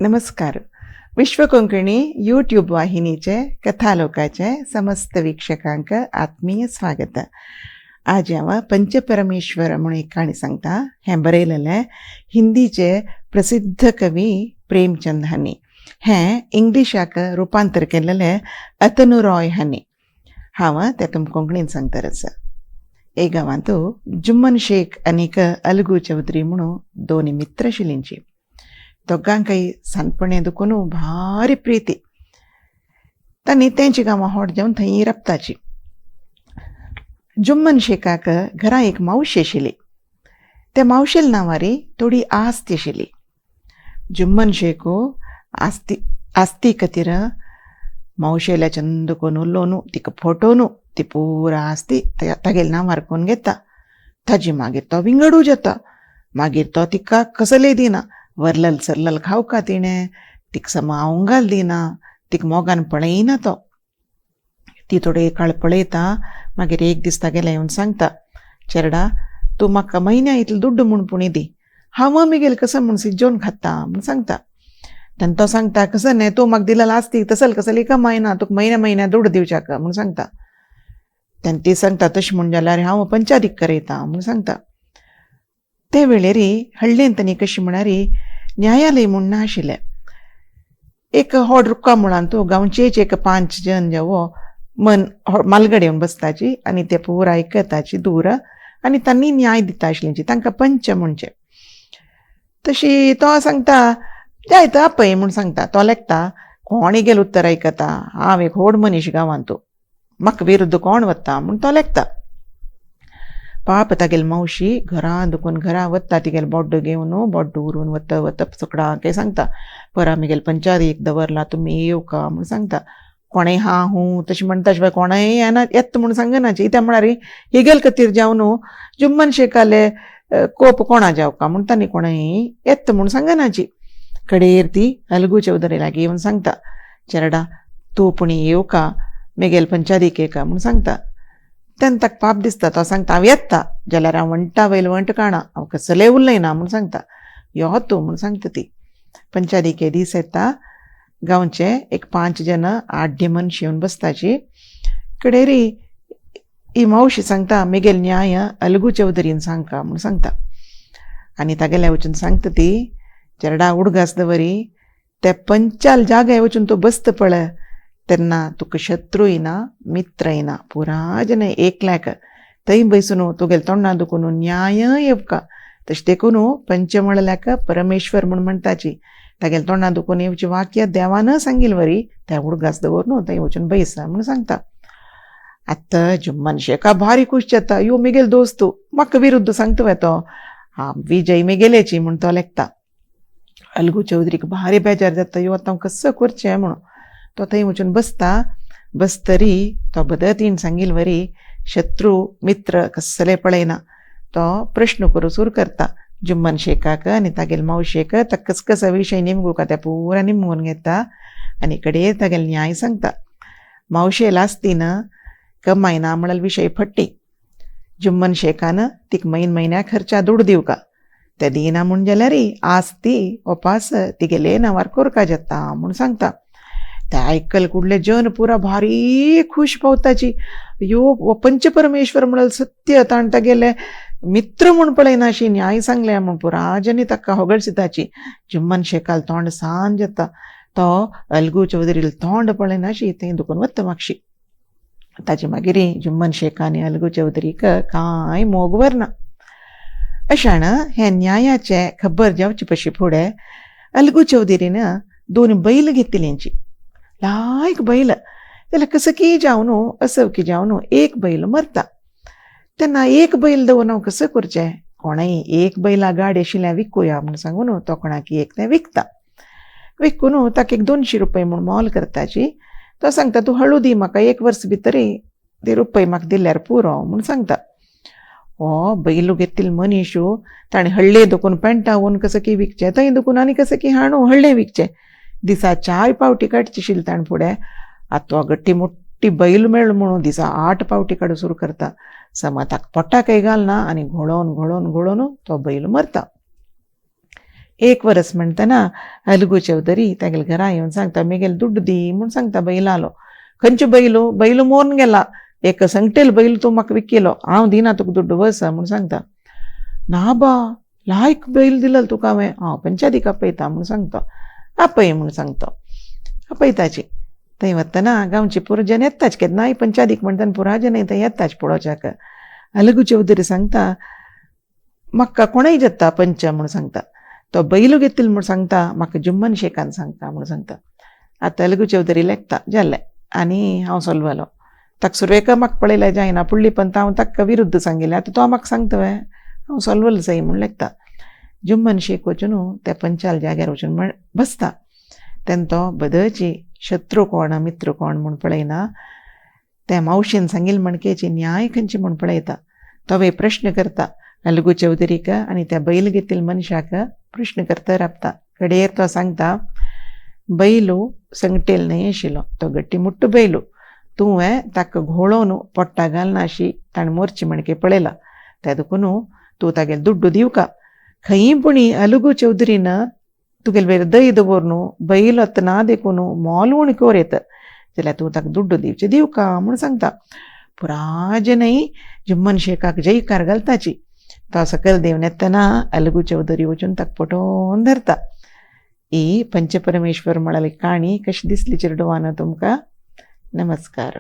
नमस्कार. विश्व कोंकणी यूट्यूब वाहिनीचे कथालोकाचे समस्त वीक्षकांक आत्मीय स्वागत. आज हांव पंचपरमेश्वर म्हणून एक काणी सांगता. हें बरयलेलें हिंदीचे प्रसिद्ध कवी प्रेमचंद हांणी. हें इंग्लिशाक रुपांतर केल्लेलें अतनू रॉय हांणी. हांव तें तुमकां कोंकणीन सांगतर आसा. एक गांवांत जुम्मन शेख आनीक अलगू चौधरी म्हणून दोन मित्र आशिल्लींची. दोगांकय सानपणें दुखून भारी प्रिती. तांणी तेंची गांवां होट जेवन थंय रपताची. जुम्मन शेखाक घरा एक मावशी आशिल्ली. त्या मावशेल नांवारी थोडी आस्ती आशिल्ली. जुम्मन शेख आस्ती खातीर मावशेल्या चंद करून उलोवन तिका फटोवन ती पुरा आस्ती तागेल्या नांवार करून घेता. ताजी मागीर तो विंगडूच येता. मागीर तो तिका कसलेय दिना. वरलल सरलल खावका तिणें तिका समावंगाल दिना. तिका मोगान पळयना तो. ती थोडे काळ पळयता. मागीर एक दीस तागेले येवन सांगता, चेरडा तूं म्हाका म्हयन्या इतलो दुड्ड म्हूण पुणी दी. हांव मिगेल कसं म्हूण सिज्जोवन खाता म्हूण सांगता. तेन्ना तो सांगता, कसं न्हय तूं म्हाका दिलेलो आस्ती तसल कसली कमायना, तुका म्हयन्या दुड्ड दिवच्याक म्हूण सांगता. तेन्ना ती सांगता, तशें म्हूण जाल्यार हांव पंचादीक करयता म्हूण सांगता. ते वेळेरी हळ्ळेन तांणी कशी म्हणारी न्यायालय म्हूण ना आशिल्लें. एक होड रुक्का मुळान तूं गांवचेच एक 5 जन जेवो मन मालगड येवन बसताची आनी ते पुरा आयकताची दूर आनी तांणी न्याय दिता आशिल्लींची. तांकां पंच म्हणचे. तशी तो सांगता जायत आपय म्हूण सांगता. तो लेखता, कोणी गेल उत्तर आयकता. हांव एक व्हड मनीस गांवांत, म्हाका विरुद्ध कोण वता म्हूण तो लेखता. पाप तागेल मावशी घरा दुखून घरा वता. तिगेल बोड्ड घेवन बोड्ड उरून वतप सगळांक सांगता, परा मिगेल पंचादीक दवरला तुमी येवका म्हूण सांगता. कोणें हा हूं तशें म्हणटा शिवाय कोणेंय येना येत म्हूण सांगनाची. त्या म्हळ्यार हेगेल खातीर जावन जुम्मन शेखाले कोप कोणा जावका म्हूण तांणी कोणेंय येत म्हूण सांगनाची. कडेर ती अलगू चौधरी लागीं येवन सांगता, चेरडा तूं पुणी येवका मिगेल पंचादीक येका म्हूण सांगता. तेन्ना ताका पाप दिसता. तो सांगता, हांव येता जाल्यार हांव वंटा वयल वंट काणा, हांव कसलेय उलयना म्हूण सांगता. यो तूं म्हूण सांगता ती. पंचादीके दीस येता. गांवचे एक 5 जन आड्डे मनशी येवन बसताची. कडेरी ही मावशी सांगता, मिगेल न्याय अलगू चौधरीन सांगका म्हूण सांगता. आनी तागेले वचून सांगता ती, चेरडा उडगास दवरी ते पंचाल जागे वचून तूं बसता पळय तेन्ना तुका शत्रूय ना मित्रय ना, पुरा जन एकल्याक थंय बसून तुगेले तोंडां दुखून न्याय येवका. तशें देखून पंच म्हणल्याक परमेश्वर म्हूण म्हणटाची. तागेले तोंडां दुखून येवची वाक्य देवान सांगिल वरी त्या उडगास दवरून थंय वचून बैसा म्हूण सांगता. आतां जुम्मन शेखा भारी खूश जाता. यो मिगेल दोस्त म्हाका विरुद्ध सांगता वय तो. हा विजय मिगेलेची म्हूण तो लेखता. अलगू चौधरीक भारी बेजार जाता. यो आतां कसो करचें म्हणून तो थंय वचून बसता. बसतरी तो बदतीन सांगिल वरी शत्रू मित्र कसले पळयना. तो प्रश्न करूं सुरू करता जुम्मन शेखाक आनी तागेल मावशेक. ताका कसा विशय निमगूका त्या पुरा निमगून घेता आनी कडेर तागेल न्याय सांगता. मावशेल आस्तीन कमायना म्हळ्यार विशय फट्टी. जुम्मन शेखान तिका म्हयन्या खर्चा दुड दिवका. ते दिना म्हूण जाल्यार आस्ती ओपास तिगेले नांवार कोरका जाता म्हूण सांगता. ते आयकल कुडले जन पुरा भारी खूश पावताची. यो पंचपरमेश्वर म्हळ्यार सत्य ताण तागेले मित्र म्हूण पळयनाशी न्याय सांगले म्हूण पुरा जनी ताका होगळसिताची. जुम्मन शेखाल तोंड सांज जाता. तो अलगू चौधरील तोंड पळयनाशी थंय दुखून वता मागशी. ताचे मागीर जुम्मन शेख आनी अलगू चौधरीक कांय मोग व्हरना. अशान हे न्यायाचे खबर जावचे पशी फुडें अलगू चौधरीन 2 बैल घेतिल्यांची. लायक बैल जाल्यार कसं की जावन असं की जावन एक बैल मरता. तेन्ना एक बैल दवरून हांव कसं करचें. कोणेय एक बैला गाडी आशिल्ल्या विकूया म्हूण सांगून तो कोणाक एक तें विकता. विकून ताका एक 200 रुपया म्हूण मोल करताची. तो सांगता, तूं हळू दी म्हाका 1 वर्स भितर ते रुपये म्हाका दिल्यार पुरो म्हूण सांगता. हो बैल घेतिल्ल मनीस ताणें हळ्ळे दुखून पेंटा वोन कसं की विकचें. थंय दुखून आनी कसं की हाडूं हळ्ळे विकचें. दिसा 4 पावटी काडची आशिल्ली ताण फुडें. आतां गट्टी मोठी बैल मेळ्ळो म्हणून दिसा 8 पावटी काडूं सुरू करता. समज ताका पोटाकय घालना आनी घोळोन घोळोन घोळोन तो बैल मरता. एक वर्स म्हणटना अलगू चौधरी तेगेले घरा येवन सांगता मेगेले दुड्ड दी म्हूण सांगता बैलालो. खंयच्यो बैलो बैलो मोरून गेला, एक संकटेल बैल तूं म्हाका विकिलो, हांव दिना तुका दुड्ड वस म्हूण सांगता. ना बा लायक बैल दिलो तुका हांवें, हांव पंचायतीक आपयता म्हूण सांगता. आपय म्हूण सांगता. आपयताची थंय वतना गांवची पुराजन येताच केन्नाय पंचायतीक म्हणटना पुराजन थंय येताच पळोवच्याक. अलगू चौधरी सांगता म्हाका कोणय जाता पंच म्हूण सांगता. तो बैलो घेतिल म्हूण सांगता म्हाका जुम्मन शेखान सांगता म्हूण सांगता. आतां अलगू चौधरी लेखता जालें आनी हांव सोलवलो. ताका सुरवेका म्हाका पळयल्यार जायना, पुडली पंत हांव ताका विरुद्ध सांगिल्लें, आतां तो म्हाका सांगता हांव सोलवलो सही म्हूण लेखता. जुम्मन शेख वचून त्या पंचाल जाग्यार वचून बसता. तेन्ना तो बदची शत्रू कोण मित्र कोण म्हूण पळयना, त्या मावशेन सांगिल्ले म्हणकेची न्याय खंयची म्हूण पळयता. तो प्रश्न करता अलगू चौधरीक आनी त्या बैल घेतिल्ल्या मनशाक प्रश्न करता राबता. कडेर तो सांगता बैलो संकटेल न्हय आशिल्लो, तो गट्टी मुट्ट बैलो, तुवें ताका घोळोवन पोट्टा घालना अशी ताणें मोरची म्हणके पळयला. त्या देखून तूं तागेले दुड्ड दिवका. खंयी पुणी अलगू चौधरीन तुगेले वेर दय दवरून बैल वतना देखून मोल कोर येता जाल्यार तूं ताका दुड्ड दिवचें दिवका म्हूण सांगता. पुराजनय जुम्मन शेखाक जयकार घालताची. तो सकयल देंवन येतना अलगू चौधरी वचून ताका पटोवन धरता. ही पंचपरमेश्वर म्हळ्याली काणी कशी दिसली चिरडवान तुमकां? नमस्कार.